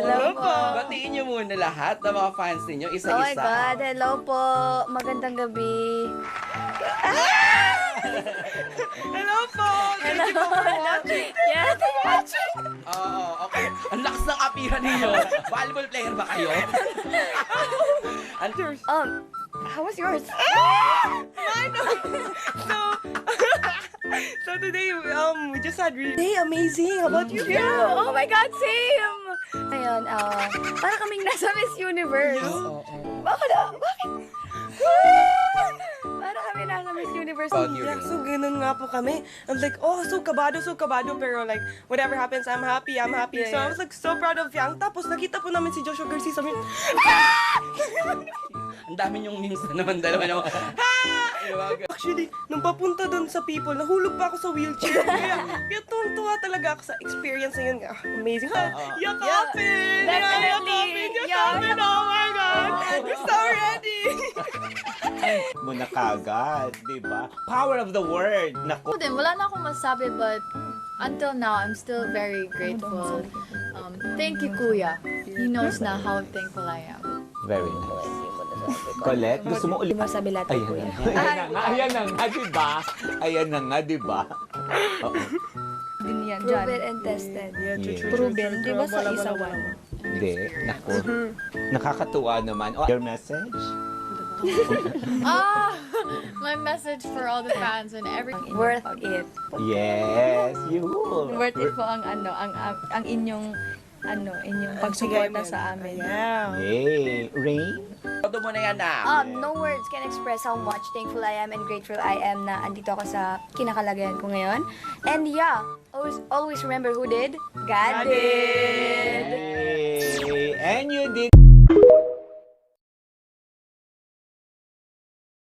Hello po. Batiin niyo muna lahat ng mga fans ninyo, Oh my isa-isa. God, hello po. Magandang gabi. Hello po! Hello. Yes, watching. Oo, okay. Ang lakas ng apihan ninyo. Volleyball player ba kayo? How was yours? So today, we just had really amazing. How about you? Yeah. Oh my God, same. Ayun, para kaming nasa Miss Universe. Bakit? Para kami nasa Miss Universe. About you, Yeah, Rin. so ganun nga po kami. I'm like, oh, so kabado, pero like, whatever happens, I'm happy. So I was like, so proud of Yang. Tapos nakita po namin si Joshua Garcia, sabi, Ang dami niyong memes na naman dalawa nyo. actually, nung papunta doon sa people, nahulog pa ako sa wheelchair. Kaya tuwang-tuwa talaga ako sa experience na yun. Amazing. Yakapin! Definitely. Yakapin! Oh my God! You're so ready! mo na kagad, di ba? Power of the word. Naku, Din, wala na akong masabi, but until now, I'm still very grateful. Thank you, Kuya. He knows na how thankful I am. very nice. Colette, gusto mo ulit? Masabi lahat Ayan po na yan. nga, ayan na nga, di ba? Ayan na nga, di ba? Oo. Din yan dyan. Proven and tested. Yes. Proven. Di ba sa isawan? Hindi, naku. Nakakatuwa naman. Oh, your message? My message for all the fans and everything. Worth it. Yes, you. Worth it po ang ang inyong pagsuporta sa amin. Yeah. Yay. Rain? Todo mo na yan na. No words can express how much thankful I am and grateful I am na andito ako sa kinakalagayan ko ngayon. And yeah, always remember who did? God did! Yay. And you did